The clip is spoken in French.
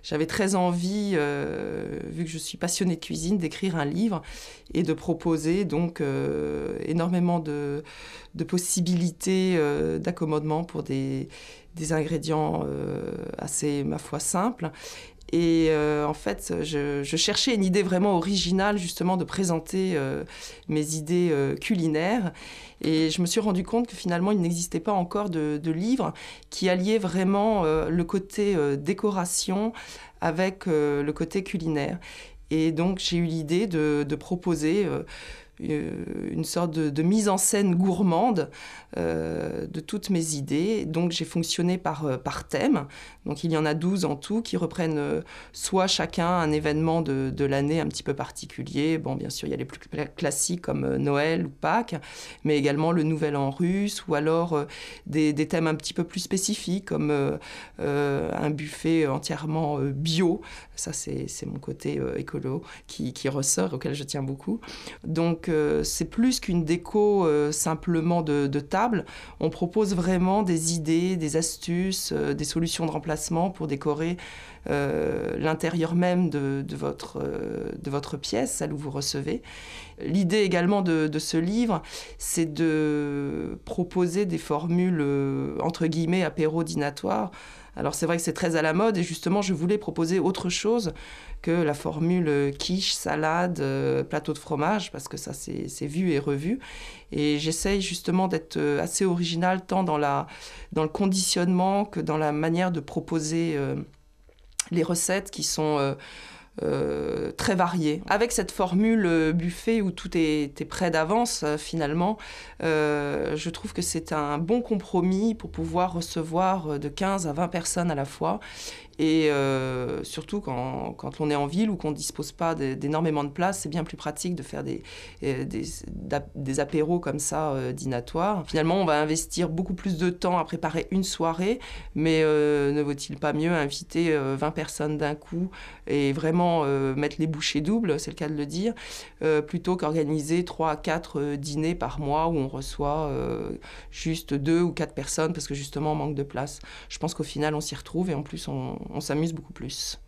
J'avais très envie, vu que je suis passionnée de cuisine, d'écrire un livre et de proposer donc énormément de possibilités d'accommodement pour des ingrédients assez, ma foi, simples. Et en fait, je cherchais une idée vraiment originale, justement, de présenter mes idées culinaires. Et je me suis rendu compte que finalement, il n'existait pas encore de livre qui alliait vraiment le côté décoration avec le côté culinaire. Et donc, j'ai eu l'idée de proposer une sorte de mise en scène gourmande de toutes mes idées. Donc j'ai fonctionné par thème. Donc il y en a 12 en tout qui reprennent soit chacun un événement de l'année un petit peu particulier. Bon, bien sûr, il y a les plus classiques comme Noël ou Pâques, mais également le Nouvel An russe, ou alors des thèmes un petit peu plus spécifiques comme un buffet entièrement bio. Ça, c'est mon côté écolo qui ressort, auquel je tiens beaucoup. Donc c'est plus qu'une déco simplement de table. On propose vraiment des idées, des astuces, des solutions de remplacement pour décorer l'intérieur même de votre pièce, celle où vous recevez. L'idée également de ce livre, c'est de proposer des formules entre guillemets apéro-dînatoires. Alors c'est vrai que c'est très à la mode et justement je voulais proposer autre chose que la formule quiche, salade, plateau de fromage, parce que ça c'est vu et revu. Et j'essaye justement d'être assez originale tant dans le conditionnement que dans la manière de proposer les recettes qui sont très variées. Avec cette formule buffet où tout est prêt d'avance, finalement, je trouve que c'est un bon compromis pour pouvoir recevoir de 15 à 20 personnes à la fois. Et surtout quand on est en ville ou qu'on ne dispose pas d'énormément de place, c'est bien plus pratique de faire des apéros comme ça, dînatoires. Finalement, on va investir beaucoup plus de temps à préparer une soirée, mais ne vaut-il pas mieux inviter 20 personnes d'un coup et vraiment mettre les bouchées doubles, c'est le cas de le dire, plutôt qu'organiser 3 à 4 dîners par mois où on reçoit juste 2 ou 4 personnes parce que justement on manque de place. Je pense qu'au final, on s'y retrouve et en plus, on s'amuse beaucoup plus.